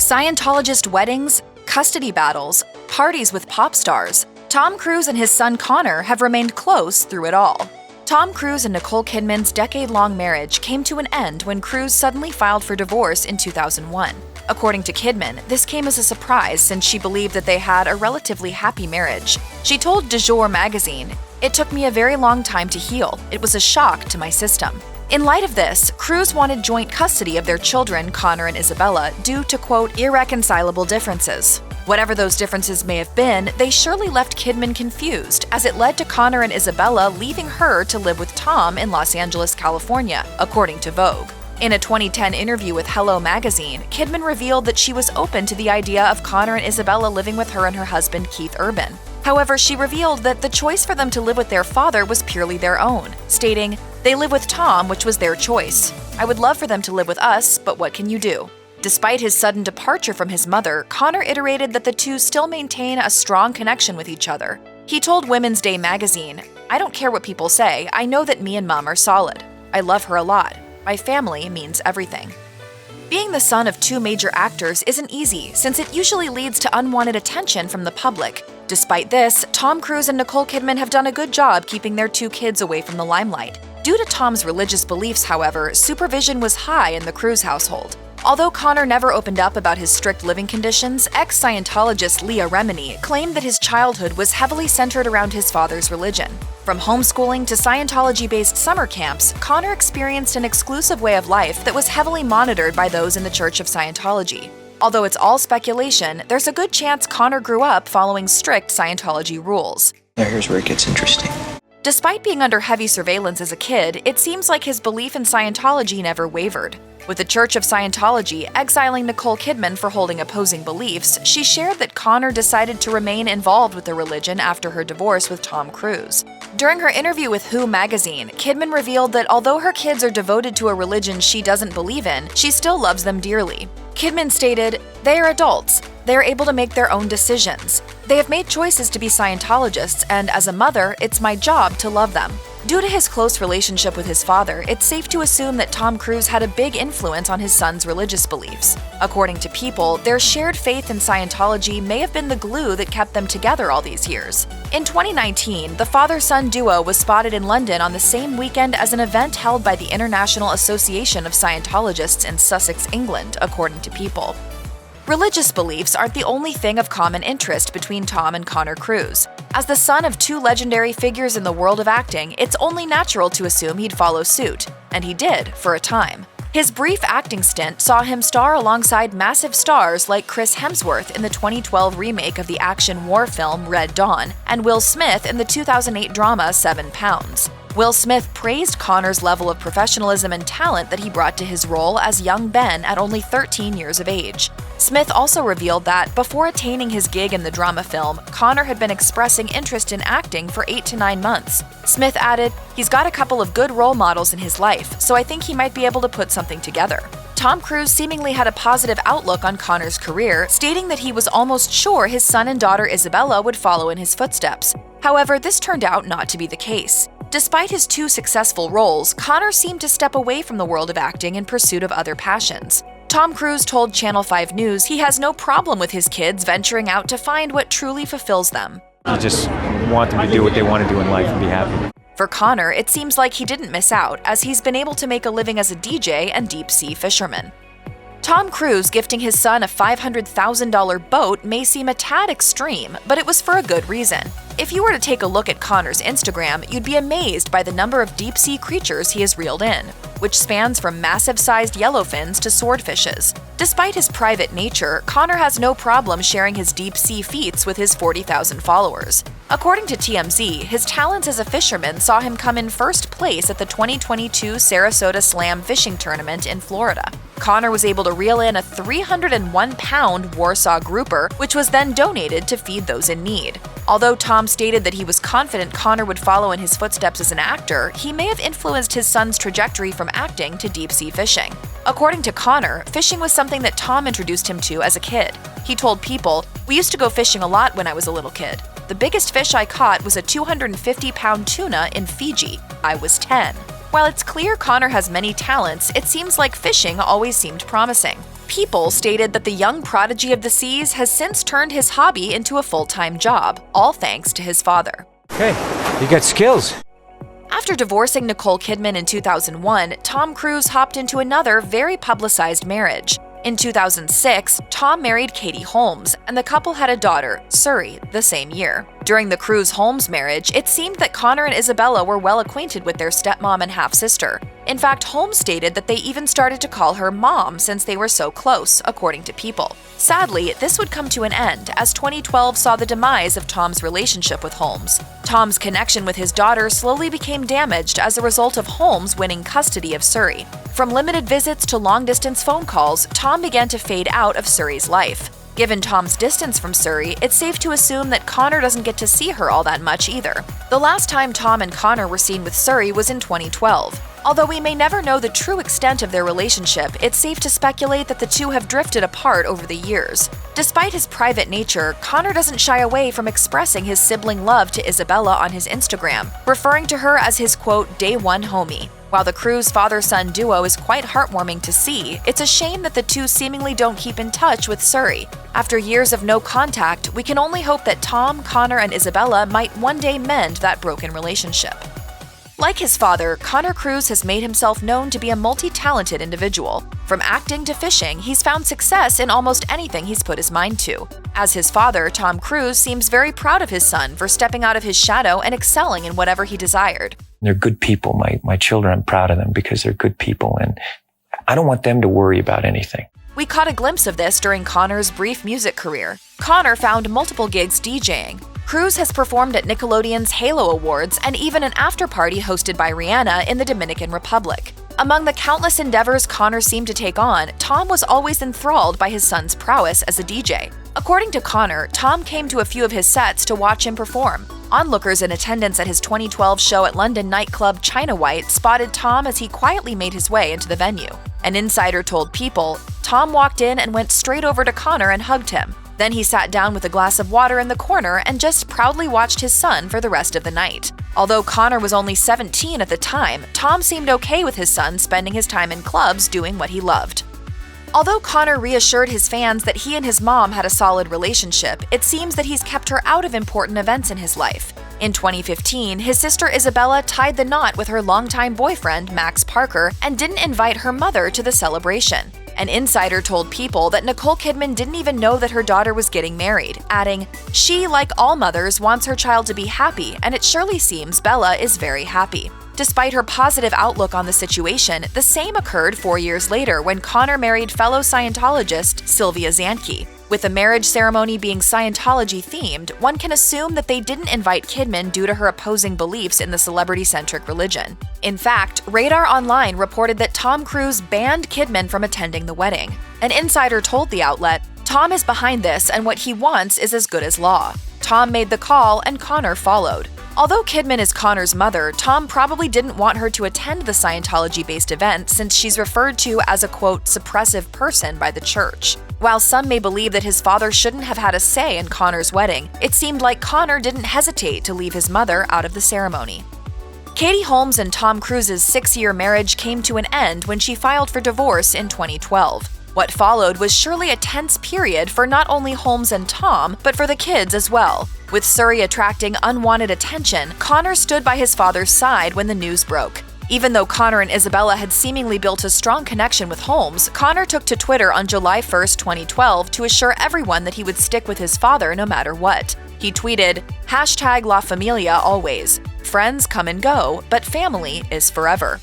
Scientologist weddings, custody battles, parties with pop stars, Tom Cruise and his son Connor have remained close through it all. Tom Cruise and Nicole Kidman's decade-long marriage came to an end when Cruise suddenly filed for divorce in 2001. According to Kidman, this came as a surprise since she believed that they had a relatively happy marriage. She told Du Jour magazine, "It took me a very long time to heal. It was a shock to my system." In light of this, Cruise wanted joint custody of their children, Connor and Isabella, due to, quote, irreconcilable differences. Whatever those differences may have been, they surely left Kidman confused, as it led to Connor and Isabella leaving her to live with Tom in Los Angeles, California, according to Vogue. In a 2010 interview with Hello magazine, Kidman revealed that she was open to the idea of Connor and Isabella living with her and her husband, Keith Urban. However, she revealed that the choice for them to live with their father was purely their own, stating, "They live with Tom, which was their choice. I would love for them to live with us, but what can you do?" Despite his sudden departure from his mother, Connor iterated that the two still maintain a strong connection with each other. He told Women's Day magazine, "I don't care what people say, I know that me and Mom are solid. I love her a lot. My family means everything." Being the son of two major actors isn't easy, since it usually leads to unwanted attention from the public. Despite this, Tom Cruise and Nicole Kidman have done a good job keeping their two kids away from the limelight. Due to Tom's religious beliefs, however, supervision was high in the Cruise household. Although Connor never opened up about his strict living conditions, ex-Scientologist Leah Remini claimed that his childhood was heavily centered around his father's religion. From homeschooling to Scientology-based summer camps, Connor experienced an exclusive way of life that was heavily monitored by those in the Church of Scientology. Although it's all speculation, there's a good chance Connor grew up following strict Scientology rules. Now here's where it gets interesting. Despite being under heavy surveillance as a kid, it seems like his belief in Scientology never wavered. With the Church of Scientology exiling Nicole Kidman for holding opposing beliefs, she shared that Connor decided to remain involved with the religion after her divorce with Tom Cruise. During her interview with Who magazine, Kidman revealed that although her kids are devoted to a religion she doesn't believe in, she still loves them dearly. Kidman stated, "They are adults. They are able to make their own decisions. They have made choices to be Scientologists, and as a mother, it's my job to love them." Due to his close relationship with his father, it's safe to assume that Tom Cruise had a big influence on his son's religious beliefs. According to People, their shared faith in Scientology may have been the glue that kept them together all these years. In 2019, the father-son duo was spotted in London on the same weekend as an event held by the International Association of Scientologists in Sussex, England, according to People. Religious beliefs aren't the only thing of common interest between Tom and Connor Cruise. As the son of two legendary figures in the world of acting, it's only natural to assume he'd follow suit, and he did for a time. His brief acting stint saw him star alongside massive stars like Chris Hemsworth in the 2012 remake of the action war film Red Dawn, and Will Smith in the 2008 drama 7 Pounds. Will Smith praised Connor's level of professionalism and talent that he brought to his role as young Ben at only 13 years of age. Smith also revealed that, before attaining his gig in the drama film, Connor had been expressing interest in acting for 8 to 9 months. Smith added, "He's got a couple of good role models in his life, so I think he might be able to put something together." Tom Cruise seemingly had a positive outlook on Connor's career, stating that he was almost sure his son and daughter Isabella would follow in his footsteps. However, this turned out not to be the case. Despite his two successful roles, Connor seemed to step away from the world of acting in pursuit of other passions. Tom Cruise told Channel 5 News he has no problem with his kids venturing out to find what truly fulfills them. You just want them to do what they want to do in life and be happy. For Connor, it seems like he didn't miss out, as he's been able to make a living as a DJ and deep-sea fisherman. Tom Cruise gifting his son a $500,000 boat may seem a tad extreme, but it was for a good reason. If you were to take a look at Connor's Instagram, you'd be amazed by the number of deep-sea creatures he has reeled in, which spans from massive-sized yellowfins to swordfishes. Despite his private nature, Connor has no problem sharing his deep-sea feats with his 40,000 followers. According to TMZ, his talents as a fisherman saw him come in first place at the 2022 Sarasota Slam Fishing Tournament in Florida. Connor was able to reel in a 301-pound Warsaw grouper, which was then donated to feed those in need. Although Tom stated that he was confident Connor would follow in his footsteps as an actor, he may have influenced his son's trajectory from acting to deep-sea fishing. According to Connor, fishing was something that Tom introduced him to as a kid. He told People, "We used to go fishing a lot when I was a little kid. The biggest fish I caught was a 250-pound tuna in Fiji. I was 10. While it's clear Connor has many talents, it seems like fishing always seemed promising. People stated that the young prodigy of the seas has since turned his hobby into a full-time job, all thanks to his father. Hey, you got skills. After divorcing Nicole Kidman in 2001, Tom Cruise hopped into another very publicized marriage. In 2006, Tom married Katie Holmes, and the couple had a daughter, Suri, the same year. During the Cruise-Holmes marriage, it seemed that Connor and Isabella were well acquainted with their stepmom and half-sister. In fact, Holmes stated that they even started to call her Mom since they were so close, according to People. Sadly, this would come to an end, as 2012 saw the demise of Tom's relationship with Holmes. Tom's connection with his daughter slowly became damaged as a result of Holmes winning custody of Suri. From limited visits to long-distance phone calls, Tom began to fade out of Suri's life. Given Tom's distance from Suri, it's safe to assume that Connor doesn't get to see her all that much either. The last time Tom and Connor were seen with Suri was in 2012. Although we may never know the true extent of their relationship, it's safe to speculate that the two have drifted apart over the years. Despite his private nature, Connor doesn't shy away from expressing his sibling love to Isabella on his Instagram, referring to her as his quote, day one homie. While the Cruise father-son duo is quite heartwarming to see, it's a shame that the two seemingly don't keep in touch with Suri. After years of no contact, we can only hope that Tom, Connor, and Isabella might one day mend that broken relationship. Like his father, Connor Cruise has made himself known to be a multi-talented individual. From acting to fishing, he's found success in almost anything he's put his mind to. As his father, Tom Cruise seems very proud of his son for stepping out of his shadow and excelling in whatever he desired. They're good people. My children, I'm proud of them because they're good people, and I don't want them to worry about anything. We caught a glimpse of this during Connor's brief music career. Connor found multiple gigs DJing. Cruise has performed at Nickelodeon's Halo Awards and even an after-party hosted by Rihanna in the Dominican Republic. Among the countless endeavors Connor seemed to take on, Tom was always enthralled by his son's prowess as a DJ. According to Connor, Tom came to a few of his sets to watch him perform. Onlookers in attendance at his 2012 show at London nightclub China White spotted Tom as he quietly made his way into the venue. An insider told People, Tom walked in and went straight over to Connor and hugged him. Then he sat down with a glass of water in the corner and just proudly watched his son for the rest of the night. Although Connor was only 17 at the time, Tom seemed okay with his son spending his time in clubs doing what he loved. Although Connor reassured his fans that he and his mom had a solid relationship, it seems that he's kept her out of important events in his life. In 2015, his sister Isabella tied the knot with her longtime boyfriend, Max Parker, and didn't invite her mother to the celebration. An insider told People that Nicole Kidman didn't even know that her daughter was getting married, adding, "She, like all mothers, wants her child to be happy, and it surely seems Bella is very happy." Despite her positive outlook on the situation, the same occurred 4 years later when Connor married fellow Scientologist Sylvia Zahnke. With the marriage ceremony being Scientology-themed, one can assume that they didn't invite Kidman due to her opposing beliefs in the celebrity-centric religion. In fact, Radar Online reported that Tom Cruise banned Kidman from attending the wedding. An insider told the outlet, "Tom is behind this, and what he wants is as good as law." Tom made the call, and Connor followed. Although Kidman is Connor's mother, Tom probably didn't want her to attend the Scientology-based event since she's referred to as a, quote, suppressive person by the church. While some may believe that his father shouldn't have had a say in Connor's wedding, it seemed like Connor didn't hesitate to leave his mother out of the ceremony. Katie Holmes and Tom Cruise's 6-year marriage came to an end when she filed for divorce in 2012. What followed was surely a tense period for not only Holmes and Tom, but for the kids as well. With Suri attracting unwanted attention, Connor stood by his father's side when the news broke. Even though Connor and Isabella had seemingly built a strong connection with Holmes, Connor took to Twitter on July 1, 2012 to assure everyone that he would stick with his father no matter what. He tweeted, #LaFamilia always. Friends come and go, but family is forever.